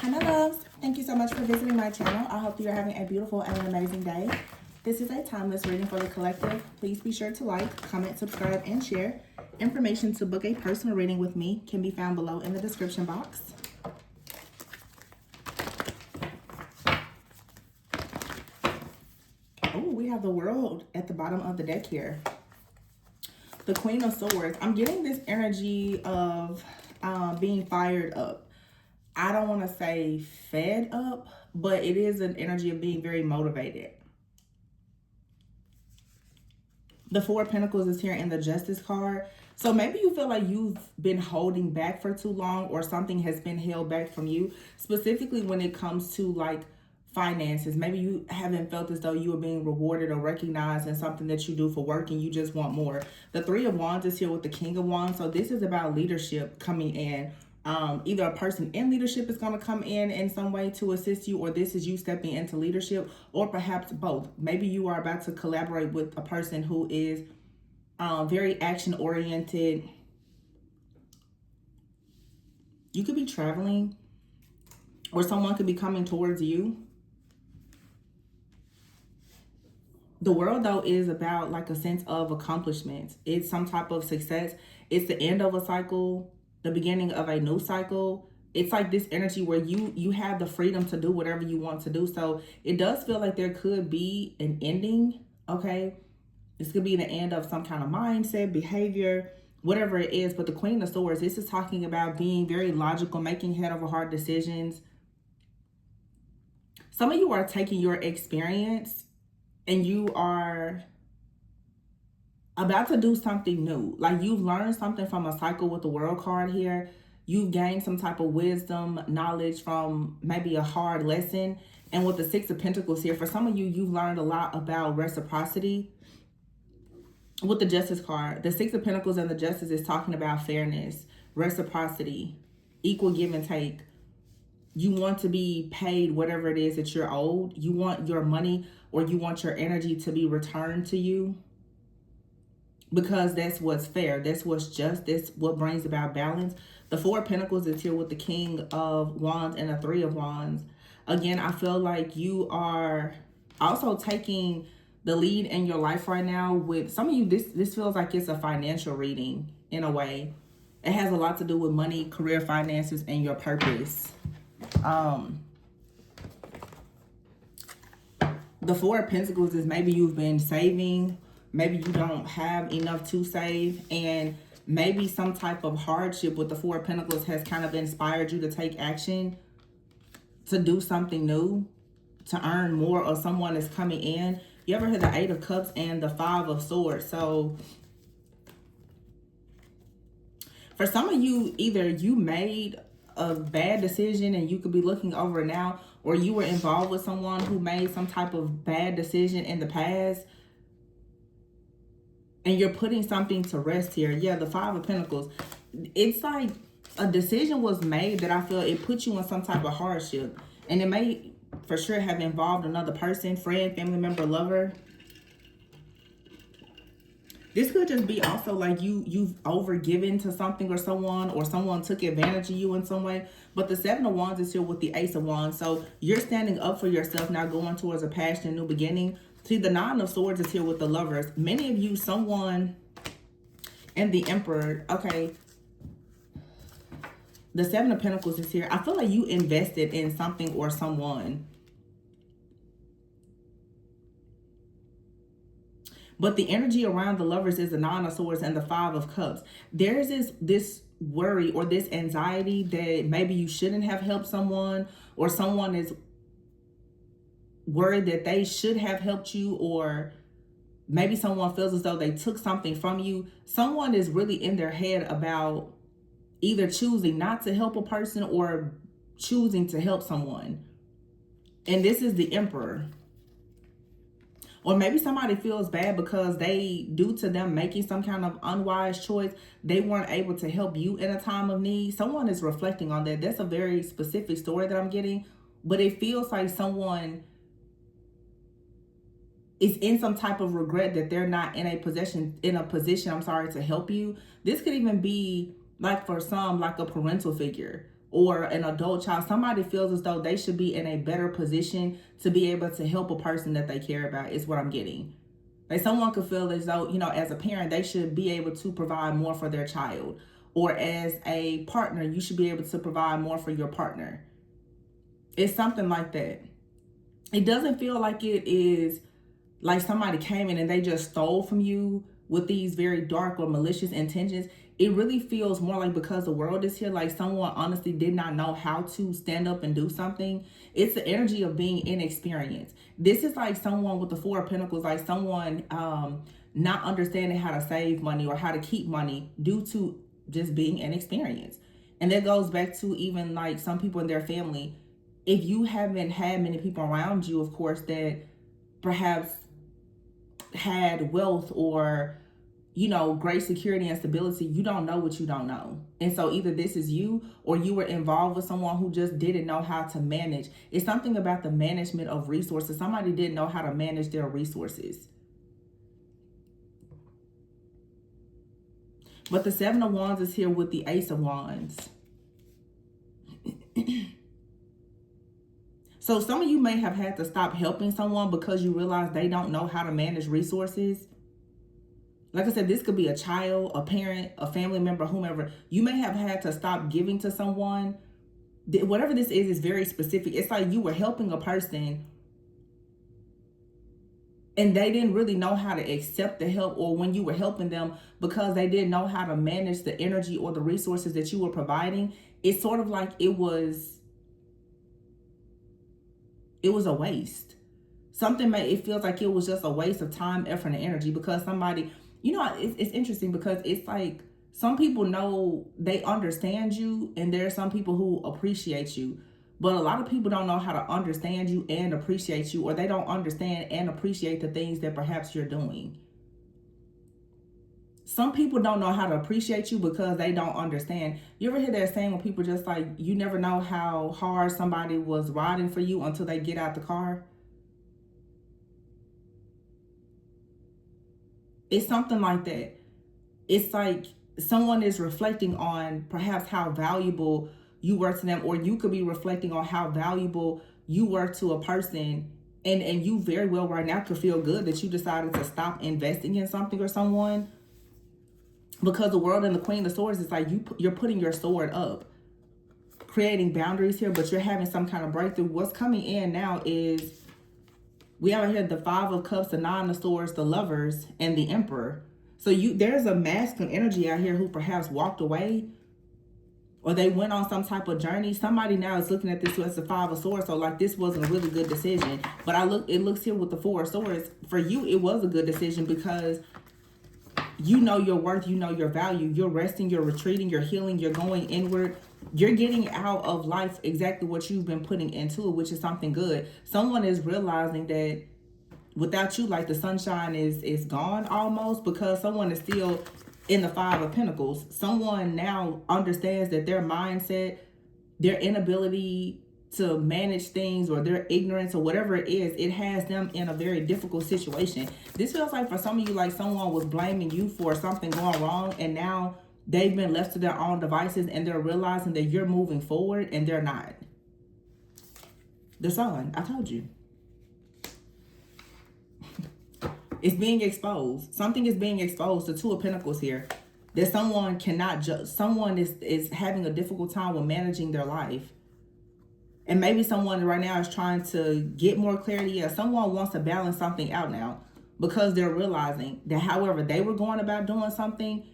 Hi, my loves. Thank you so much for visiting my channel. I hope you are having a beautiful and an amazing day. This is a timeless reading for the collective. Please be sure to like, comment, subscribe, and share. Information to book a personal reading with me can be found below in the description box. Oh, we have the World at the bottom of the deck here. The Queen of Swords. I'm getting this energy of being fired up. I don't want to say fed up, but it is an energy of being very motivated. The Four of Pentacles is here in the Justice card. So maybe you feel like you've been holding back for too long, or something has been held back from you, specifically when it comes to like finances. Maybe you haven't felt as though you are being rewarded or recognized in something that you do for work and you just want more. The Three of Wands is here with the King of Wands. So this is about leadership coming in. Either a person in leadership is going to come in some way to assist you, or this is you stepping into leadership, or perhaps both. Maybe you are about to collaborate with a person who is very action oriented. You could be traveling, or someone could be coming towards you. The World, though, is about like a sense of accomplishment. It's some type of success. It's the end of a cycle, the beginning of a new cycle. It's like this energy where you have the freedom to do whatever you want to do. So it does feel like there could be an ending, okay? This could be the end of some kind of mindset, behavior, whatever it is. But the Queen of Swords, this is talking about being very logical, making head over heart decisions. Some of you are taking your experience and you are about to do something new. Like you've learned something from a cycle with the World card here. You've gained some type of wisdom, knowledge from maybe a hard lesson. And with the Six of Pentacles here, for some of you, you've learned a lot about reciprocity. With the Justice card, the Six of Pentacles and the Justice is talking about fairness, reciprocity, equal give and take. You want to be paid whatever it is that you're owed. You want your money or you want your energy to be returned to you, because that's what's fair. That's what's just. That's what brings about balance. The Four of Pentacles is here with the King of Wands and the Three of Wands. Again, I feel like you are also taking the lead in your life right now. With some of you, this feels like it's a financial reading in a way. It has a lot to do with money, career, finances, and your purpose. The Four of Pentacles is maybe you've been saving, maybe you don't have enough to save, and maybe some type of hardship with the Four of Pentacles has kind of inspired you to take action, to do something new, to earn more, or someone is coming in. You ever heard the Eight of Cups and the Five of Swords? So for some of you, either you made a bad decision and you could be looking over it now, or you were involved with someone who made some type of bad decision in the past and you're putting something to rest here. Yeah, the Five of Pentacles. It's like a decision was made that I feel it put you in some type of hardship, and it may for sure have involved another person, friend, family member, lover. This could just be also like you've overgiven to something or someone took advantage of you in some way. But the Seven of Wands is here with the Ace of Wands. So you're standing up for yourself now, going towards a passionate new beginning. See, the Nine of Swords is here with the Lovers. Many of you, someone, and the Emperor. Okay. The Seven of Pentacles is here. I feel like you invested in something or someone. But the energy around the Lovers is the Nine of Swords and the Five of Cups. There's this worry or this anxiety that maybe you shouldn't have helped someone, or someone is worried that they should have helped you, or maybe someone feels as though they took something from you. Someone is really in their head about either choosing not to help a person or choosing to help someone. And this is the Emperor. Or maybe somebody feels bad because they, due to them making some kind of unwise choice, they weren't able to help you in a time of need. Someone is reflecting on that. That's a very specific story that I'm getting. But it feels like someone is in some type of regret that they're not in a position, to help you. This could even be like for some, like a parental figure. or an adult child, somebody feels as though they should be in a better position to be able to help a person that they care about, is what I'm getting. Like someone could feel as though, as a parent, they should be able to provide more for their child. Or as a partner, you should be able to provide more for your partner. It's something like that. It doesn't feel like it is like somebody came in and they just stole from you with these very dark or malicious intentions. It really feels more like, because the world is here, like someone honestly did not know how to stand up and do something. It's the energy of being inexperienced. This is like someone with the Four of Pentacles, like someone not understanding how to save money or how to keep money due to just being inexperienced. And that goes back to even like some people in their family. If you haven't had many people around you, of course, that perhaps had wealth or great security and stability, you don't know what you don't know. And so either this is you, or you were involved with someone who just didn't know how to manage. It's something about the management of resources. Somebody didn't know how to manage their resources. But the Seven of Wands is here with the Ace of Wands. So some of you may have had to stop helping someone because you realize they don't know how to manage resources. Like I said, this could be a child, a parent, a family member, whomever. You may have had to stop giving to someone. Whatever this is very specific. It's like you were helping a person and they didn't really know how to accept the help, or when you were helping them, because they didn't know how to manage the energy or the resources that you were providing. It's sort of like it was a waste. It feels like it was just a waste of time, effort, and energy, because somebody, it's interesting because it's like some people know they understand you, and there are some people who appreciate you. But a lot of people don't know how to understand you and appreciate you, or they don't understand and appreciate the things that perhaps you're doing. Some people don't know how to appreciate you because they don't understand. You ever hear that saying when people just like, you never know how hard somebody was riding for you until they get out the car? It's something like that. It's like someone is reflecting on perhaps how valuable you were to them, or you could be reflecting on how valuable you were to a person, and you very well right now could feel good that you decided to stop investing in something or someone, because the World and the Queen of Swords is like you're putting your sword up, creating boundaries here, but you're having some kind of breakthrough. What's coming in now is, we have here the Five of Cups, the Nine of Swords, the Lovers, and the Emperor. So there's a masculine energy out here who perhaps walked away, or they went on some type of journey. Somebody now is looking at this as the Five of Swords, so like this wasn't a really good decision. But it looks here with the Four of Swords. For you, it was a good decision because you know your worth, you know your value. You're resting, you're retreating, you're healing, you're going inward. You're getting out of life exactly what you've been putting into it, which is something good. Someone is realizing that without you, like the sunshine is gone almost, because someone is still in the Five of Pentacles. Someone now understands that their mindset, their inability to manage things, or their ignorance, or whatever it is, it has them in a very difficult situation. This feels like for some of you, like someone was blaming you for something going wrong, and now they've been left to their own devices, and they're realizing that you're moving forward and they're not. The Sun, I told you. It's being exposed. Something is being exposed. The Two of Pentacles here. That someone cannot judge. Someone is having a difficult time with managing their life. And maybe someone right now is trying to get more clarity. Yeah, someone wants to balance something out now, because they're realizing that however they were going about doing something,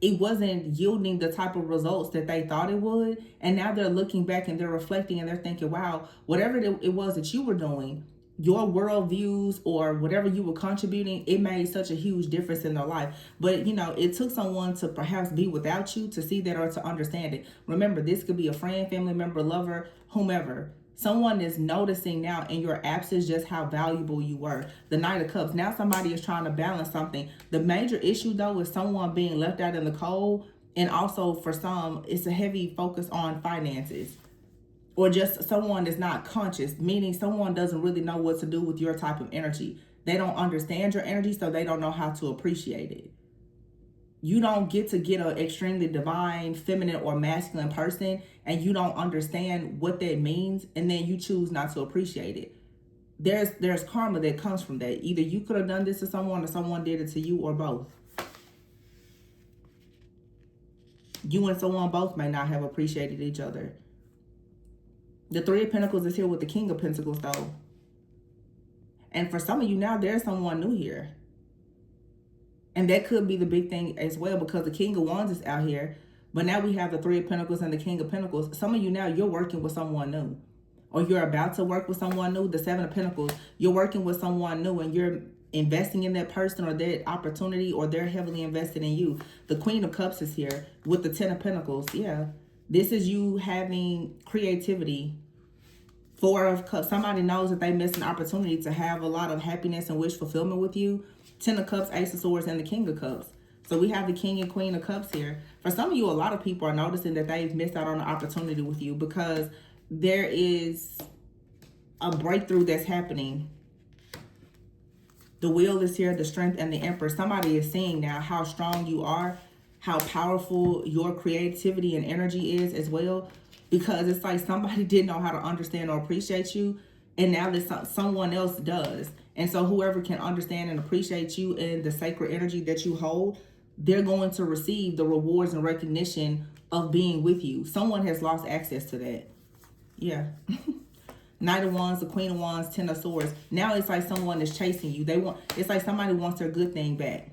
it wasn't yielding the type of results that they thought it would. And now they're looking back and they're reflecting and they're thinking, wow, whatever it was that you were doing, your worldviews or whatever you were contributing, it made such a huge difference in their life. But it took someone to perhaps be without you to see that or to understand it. Remember, this could be a friend, family member, lover, whomever. Someone is noticing now in your absence just how valuable you were. The Knight of Cups. Now somebody is trying to balance something. The major issue though is someone being left out in the cold. And also for some, it's a heavy focus on finances. Or just someone is not conscious, meaning someone doesn't really know what to do with your type of energy. They don't understand your energy, so they don't know how to appreciate it. You don't get to get an extremely divine, feminine, or masculine person, and you don't understand what that means, and then you choose not to appreciate it. There's karma that comes from that. Either you could have done this to someone, or someone did it to you, or both. You and someone both may not have appreciated each other. The Three of Pentacles is here with the King of Pentacles, though. And for some of you now, there's someone new here. And that could be the big thing as well, because the King of Wands is out here. But now we have the Three of Pentacles and the King of Pentacles. Some of you now, you're working with someone new. Or you're about to work with someone new. The Seven of Pentacles, you're working with someone new and you're investing in that person or that opportunity, or they're heavily invested in you. The Queen of Cups is here with the Ten of Pentacles. Yeah. This is you having creativity. Four of Cups. Somebody knows that they missed an opportunity to have a lot of happiness and wish fulfillment with you. Ten of Cups, Ace of Swords, and the King of Cups. So we have the King and Queen of Cups here. For some of you, a lot of people are noticing that they've missed out on an opportunity with you, because there is a breakthrough that's happening. The Wheel is here, the Strength, and the Emperor. Somebody is seeing now how strong you are, how powerful your creativity and energy is as well. Because it's like somebody didn't know how to understand or appreciate you, and now that someone else does. And so whoever can understand and appreciate you and the sacred energy that you hold, they're going to receive the rewards and recognition of being with you. Someone has lost access to that. Yeah. Knight of Wands, the Queen of Wands, Ten of Swords. Now it's like someone is chasing you. It's like somebody wants their good thing back.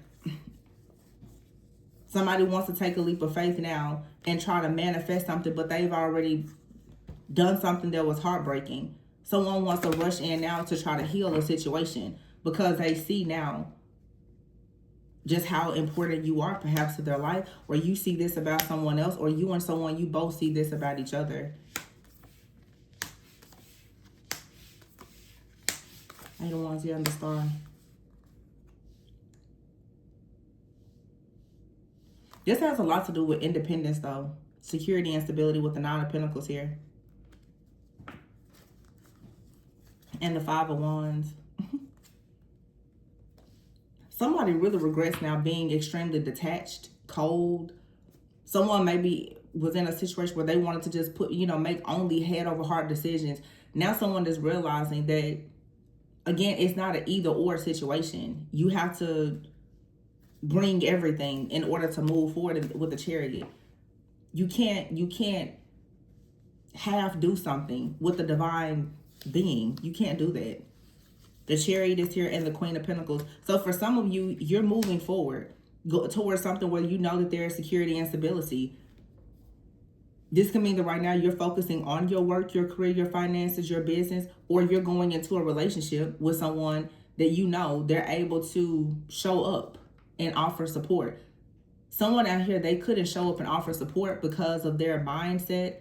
Somebody wants to take a leap of faith now and try to manifest something, but they've already done something that was heartbreaking. Someone wants to rush in now to try to heal a situation because they see now just how important you are perhaps to their life, or you see this about someone else, or you and someone, you both see this about each other. I don't want to see on the star. This has a lot to do with independence, though. Security and stability with the Nine of Pentacles here. And the Five of Wands. Somebody really regrets now being extremely detached, cold. Someone maybe was in a situation where they wanted to just make only head over heart decisions. Now someone is realizing that, again, it's not an either or situation. You have to bring everything in order to move forward with the Chariot. You can't half do something with the divine being. You can't do that. The Chariot is here and the Queen of Pentacles. So for some of you, you're moving forward, go towards something where you know that there is security and stability. This can mean that right now you're focusing on your work, your career, your finances, your business, or you're going into a relationship with someone that you know they're able to show up and offer support. Someone out here, they couldn't show up and offer support because of their mindset.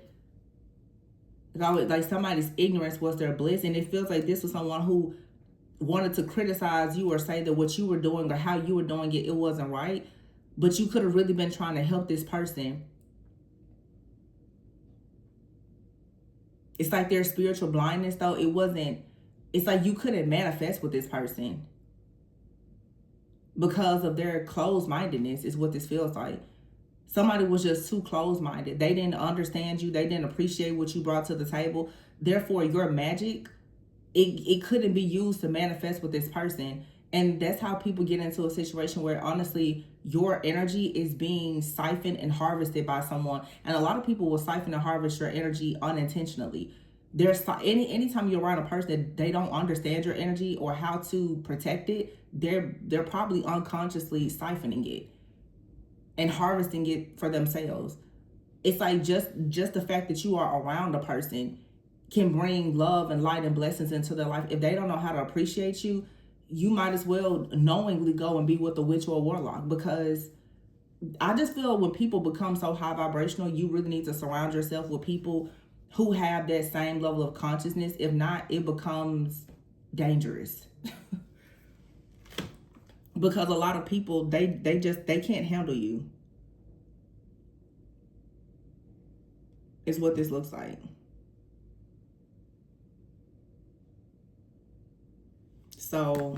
Like somebody's ignorance was their bliss, and it feels like this was someone who wanted to criticize you or say that what you were doing or how you were doing it wasn't right, but you could have really been trying to help this person. It's like their spiritual blindness, though. It's like you couldn't manifest with this person because of their closed-mindedness is what this feels like. Somebody was just too closed-minded. They didn't understand you. They didn't appreciate what you brought to the table. Therefore, your magic, it couldn't be used to manifest with this person. And that's how people get into a situation where, honestly, your energy is being siphoned and harvested by someone. And a lot of people will siphon and harvest your energy unintentionally. Anytime you're around a person that they don't understand your energy or how to protect it, they're probably unconsciously siphoning it and harvesting it for themselves. It's like just the fact that you are around a person can bring love and light and blessings into their life. If they don't know how to appreciate you, you might as well knowingly go and be with a witch or a warlock, because I just feel when people become so high vibrational, you really need to surround yourself with people who have that same level of consciousness. If not, it becomes dangerous. Because a lot of people, they can't handle you. Is what this looks like. So,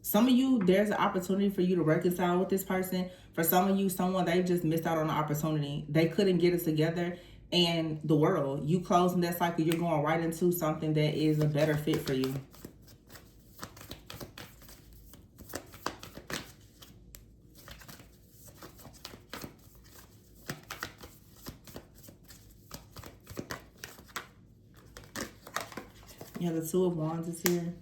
Some of you, there's an opportunity for you to reconcile with this person. For some of you, someone, they just missed out on an opportunity. They couldn't get it together. And the world, you closing that cycle, you're going right into something that is a better fit for you. Yeah, the Two of Wands is here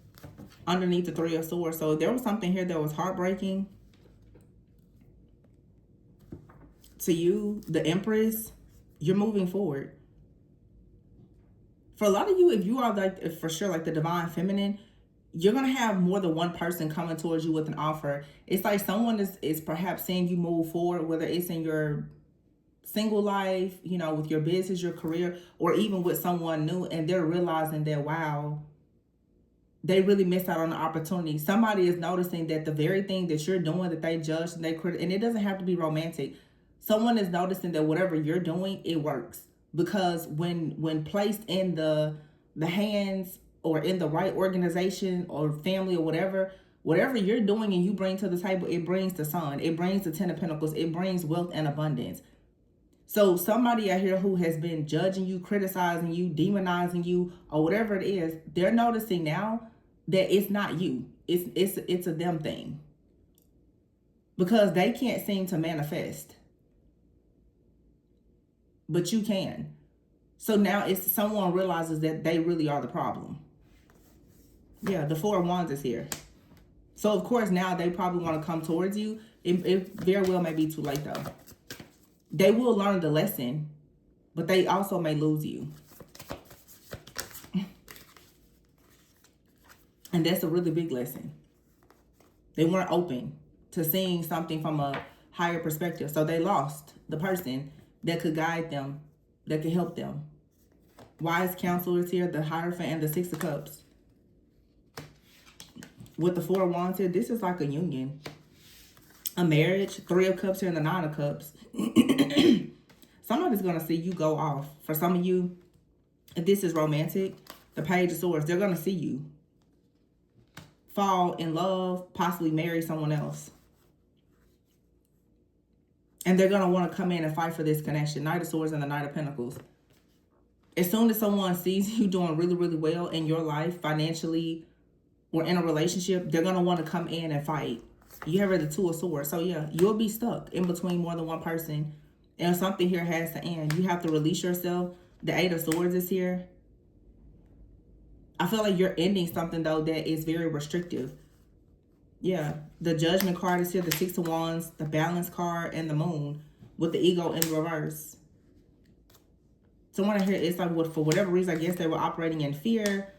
underneath the Three of Swords. So there was something here that was heartbreaking to you. The Empress, you're moving forward. For a lot of you, if you are like, for sure, like the divine feminine, you're going to have more than one person coming towards you with an offer. It's like someone is perhaps seeing you move forward, whether it's in your single life, you know, with your business, your career, or even with someone new, and they're realizing that, wow, they really missed out on the opportunity. Somebody is noticing that the very thing that you're doing, that they judge and they critic, and it doesn't have to be romantic. Someone is noticing that whatever you're doing, it works. Because when placed in the hands or in the right organization or family or whatever you're doing and you bring to the table, it brings the sun, it brings the Ten of Pentacles, it brings wealth and abundance. So somebody out here who has been judging you, criticizing you, demonizing you, or whatever it is, they're noticing now that it's not you. It's a them thing. Because they can't seem to manifest. But you can. So now it's someone realizes that they really are the problem. Yeah, the Four of Wands is here. So of course now they probably want to come towards you. It very well may be too late though. They will learn the lesson, but they also may lose you. And that's a really big lesson. They weren't open to seeing something from a higher perspective. So they lost the person that could guide them, that could help them. Wise Counselor is here, the Hierophant and the Six of Cups. With the Four of Wands here, this is like a union. A marriage, Three of Cups here and the Nine of Cups. Somebody's going to see you go off. For some of you, if this is romantic, the Page of Swords, they're going to see you fall in love, possibly marry someone else. And they're going to want to come in and fight for this connection. Knight of Swords and the Knight of Pentacles. As soon as someone sees you doing really, really well in your life, financially, or in a relationship, they're going to want to come in and fight. You have the Two of Swords. So yeah, you'll be stuck in between more than one person. And something here has to end. You have to release yourself. The Eight of Swords is here. I feel like you're ending something, though, that is very restrictive. Yeah. The Judgment card is here. The Six of Wands, the Balance card, and the Moon with the Ego in reverse. Someone here, it's like, for whatever reason, I guess they were operating in fear,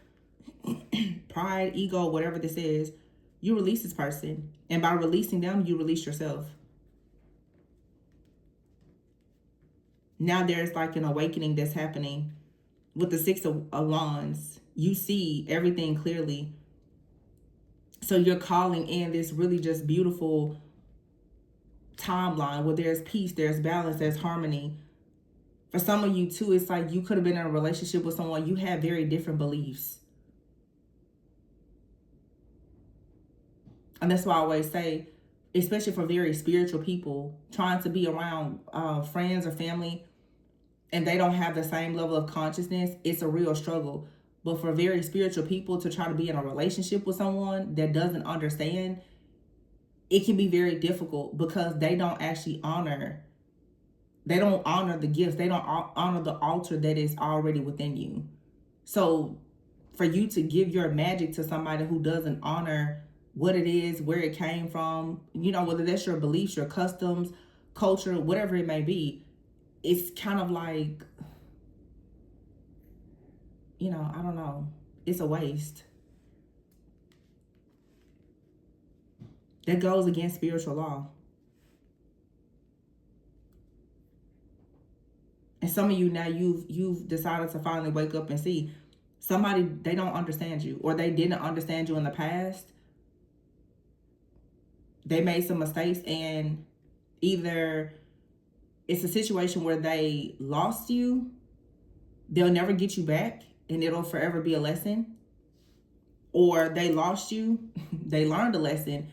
pride, ego, whatever this is. You release this person. And by releasing them, you release yourself. Now there's like an awakening that's happening. With the Six of Wands, you see everything clearly. So you're calling in this really just beautiful timeline where there's peace, there's balance, there's harmony. For some of you too, it's like you could have been in a relationship with someone, you have very different beliefs. And that's why I always say, especially for very spiritual people, trying to be around friends or family, and they don't have the same level of consciousness, it's a real struggle. But for very spiritual people to try to be in a relationship with someone that doesn't understand, it can be very difficult because they don't actually honor. They don't honor the gifts. They don't honor the altar that is already within you. So for you to give your magic to somebody who doesn't honor what it is, where it came from, you know, whether that's your beliefs, your customs, culture, whatever it may be, it's kind of like, you know, I don't know. It's a waste. That goes against spiritual law. And some of you now, you've decided to finally wake up and see somebody, they don't understand you, or they didn't understand you in the past. They made some mistakes, and either it's a situation where they lost you, they'll never get you back, and it'll forever be a lesson. or they lost you, they learned a lesson,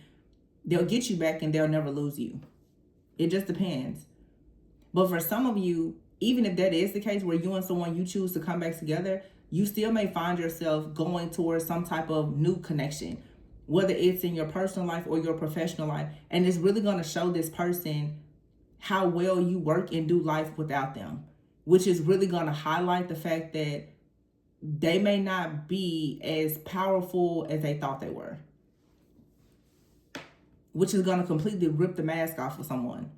they'll get you back and they'll never lose you. It just depends. But for some of you, even if that is the case where you and someone you choose to come back together, you still may find yourself going towards some type of new connection, whether it's in your personal life or your professional life. And it's really going to show this person how well you work and do life without them, which is really going to highlight the fact that they may not be as powerful as they thought they were, which is going to completely rip the mask off of someone.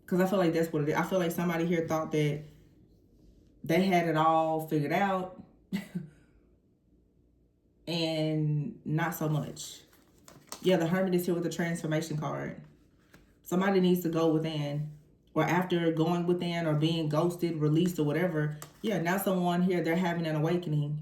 Because I feel like that's what it is. I feel like somebody here thought that they had it all figured out and not so much. Yeah, the Hermit is here with the transformation card. Somebody needs to go within, or after going within or being ghosted, released, or whatever. Yeah, now someone here, they're having an awakening.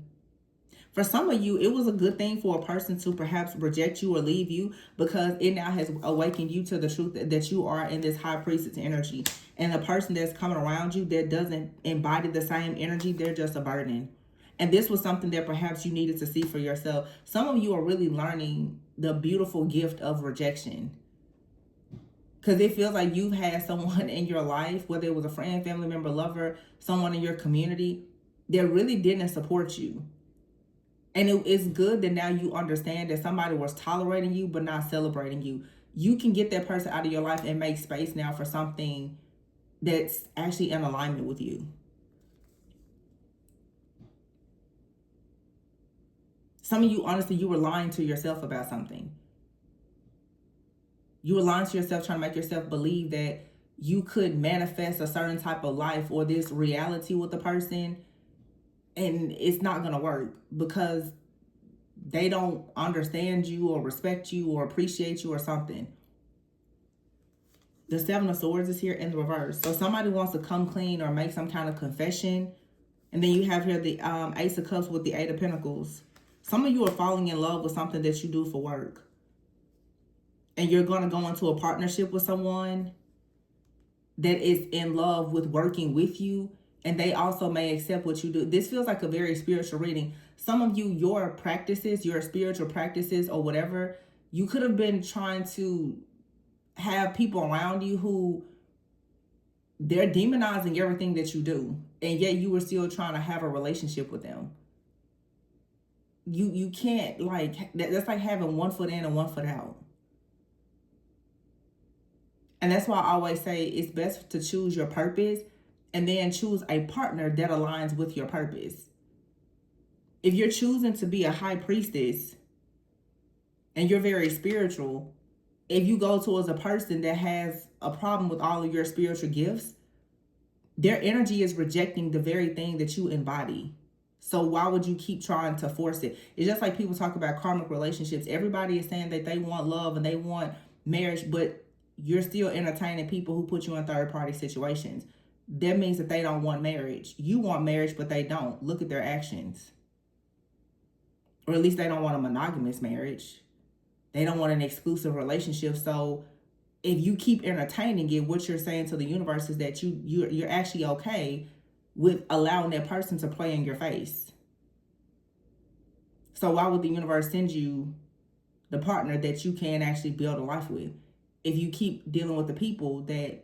For some of you, it was a good thing for a person to perhaps reject you or leave you, because it now has awakened you to the truth that you are in this high priestess energy. And the person that's coming around you that doesn't embody the same energy, they're just a burden. And this was something that perhaps you needed to see for yourself. Some of you are really learning the beautiful gift of rejection, because it feels like you've had someone in your life, whether it was a friend, family member, lover, someone in your community, that really didn't support you. And it's good that now you understand that somebody was tolerating you but not celebrating you. You can get that person out of your life and make space now for something that's actually in alignment with you. Some of you, honestly, you were lying to yourself about something. You were lying to yourself, trying to make yourself believe that you could manifest a certain type of life or this reality with a person, and it's not going to work because they don't understand you or respect you or appreciate you or something. The Seven of Swords is here in the reverse. So somebody wants to come clean or make some kind of confession. And then you have here the Ace of Cups with the Eight of Pentacles. Some of you are falling in love with something that you do for work. And you're going to go into a partnership with someone that is in love with working with you. And they also may accept what you do. This feels like a very spiritual reading. Some of you, your practices, your spiritual practices or whatever, you could have been trying to have people around you who they're demonizing everything that you do. And yet you were still trying to have a relationship with them. You can't, like, that's like having one foot in and one foot out. And that's why I always say it's best to choose your purpose and then choose a partner that aligns with your purpose. If you're choosing to be a high priestess and you're very spiritual, if you go towards a person that has a problem with all of your spiritual gifts, their energy is rejecting the very thing that you embody. So why would you keep trying to force it? It's just like people talk about karmic relationships. Everybody is saying that they want love and they want marriage, but you're still entertaining people who put you in third-party situations. That means that they don't want marriage. You want marriage, but they don't. Look at their actions. Or at least they don't want a monogamous marriage. They don't want an exclusive relationship. So if you keep entertaining it, what you're saying to the universe is that you're actually okay with allowing that person to play in your face. So why would the universe send you the partner that you can actually build a life with if you keep dealing with the people that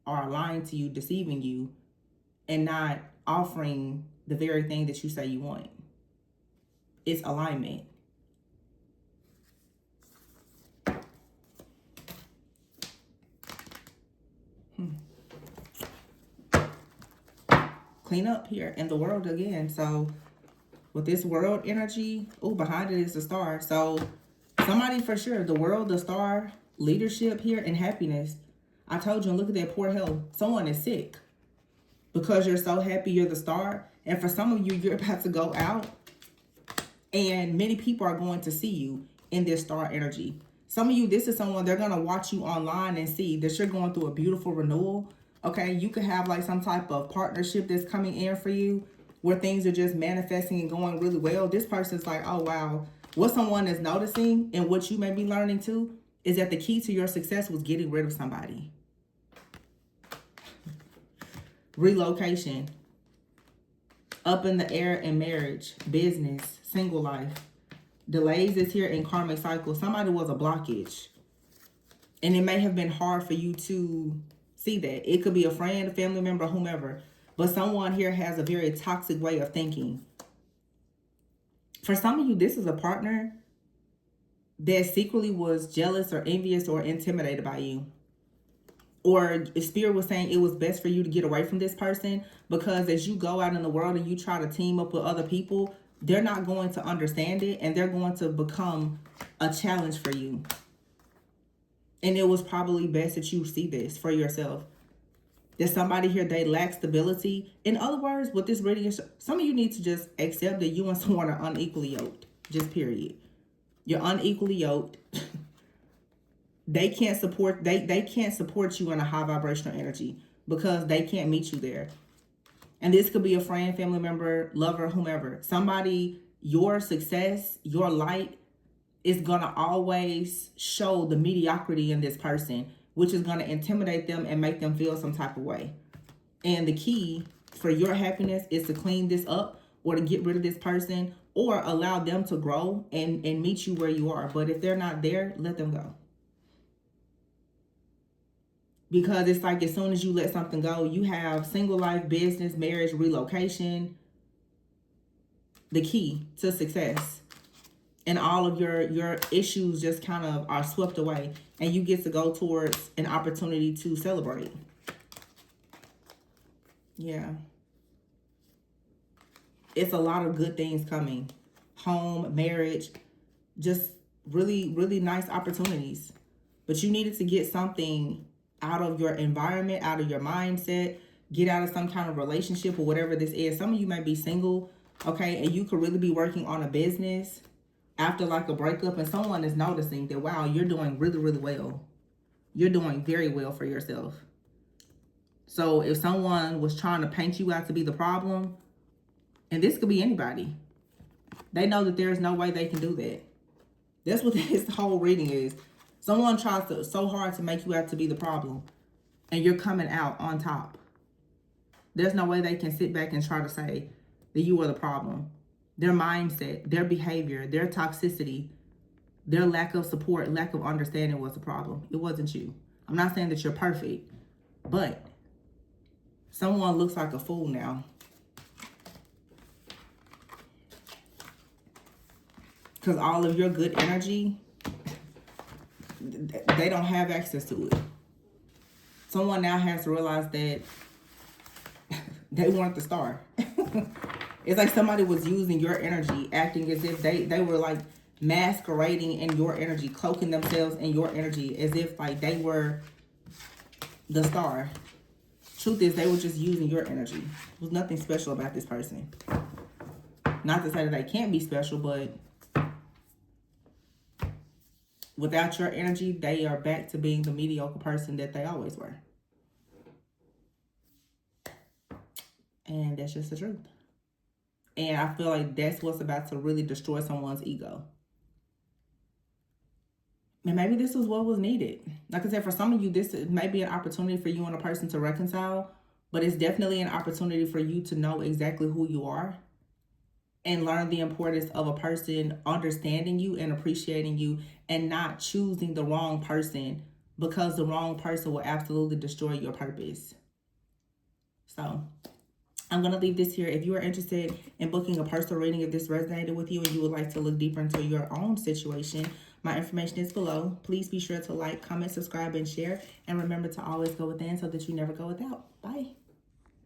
are lying to you, deceiving you, and not offering the very thing that you say you want? It's alignment. Clean up here in the world again. So with this world energy, oh, behind it is the star. So somebody for sure, the world, the star, leadership here, and happiness. I told you, and look at that poor health. Someone is sick because you're so happy you're the star. And for some of you, you're about to go out and many people are going to see you in this star energy. Some of you, this is someone, they're going to watch you online and see that you're going through a beautiful renewal. Okay, you could have like some type of partnership that's coming in for you where things are just manifesting and going really well. This person's like, oh, wow. What someone is noticing and what you may be learning too is that the key to your success was getting rid of somebody. Relocation. Up in the air in marriage, business, single life. Delays is here in karmic cycle. Somebody was a blockage. And it may have been hard for you to see that. It could be a friend, a family member, whomever. But someone here has a very toxic way of thinking. For some of you, this is a partner that secretly was jealous or envious or intimidated by you. Or Spirit was saying it was best for you to get away from this person, because as you go out in the world and you try to team up with other people, they're not going to understand it and they're going to become a challenge for you. And it was probably best that you see this for yourself. There's somebody here, they lack stability. In other words, what this reading is, some of you need to just accept that you and someone are unequally yoked. Just period. You're unequally yoked. They can't support you in a high vibrational energy because they can't meet you there. And this could be a friend, family member, lover, whomever. Somebody, your success, your light is going to always show the mediocrity in this person, which is going to intimidate them and make them feel some type of way. And the key for your happiness is to clean this up or to get rid of this person or allow them to grow and meet you where you are. But if they're not there, let them go. Because it's like as soon as you let something go, you have single life, business, marriage, relocation, the key to success. And all of your issues just kind of are swept away. And you get to go towards an opportunity to celebrate. Yeah. It's a lot of good things coming. Home, marriage, just really, really nice opportunities. But you needed to get something out of your environment, out of your mindset, get out of some kind of relationship or whatever this is. Some of you might be single, okay, and you could really be working on a business after like a breakup, and someone is noticing that, wow, you're doing really, really well. You're doing very well for yourself. So if someone was trying to paint you out to be the problem, and this could be anybody, they know that there's no way they can do that. That's what this whole reading is. Someone tries so hard to make you out to be the problem, and you're coming out on top. There's no way they can sit back and try to say that you are the problem. Their mindset, their behavior, their toxicity, their lack of support, lack of understanding was the problem. It wasn't you. I'm not saying that you're perfect, but someone looks like a fool now. Because all of your good energy, they don't have access to it. Someone now has to realize that they weren't the star. It's like somebody was using your energy, acting as if they were like masquerading in your energy, cloaking themselves in your energy as if like they were the star. Truth is, they were just using your energy. There was nothing special about this person. Not to say that they can't be special, but without your energy, they are back to being the mediocre person that they always were. And that's just the truth. And I feel like that's what's about to really destroy someone's ego. And maybe this is what was needed. Like I said, for some of you, this may be an opportunity for you and a person to reconcile, but it's definitely an opportunity for you to know exactly who you are and learn the importance of a person understanding you and appreciating you and not choosing the wrong person, because the wrong person will absolutely destroy your purpose. So I'm going to leave this here. If you are interested in booking a personal reading, if this resonated with you and you would like to look deeper into your own situation, my information is below. Please be sure to like, comment, subscribe, and share. And remember to always go within so that you never go without. Bye.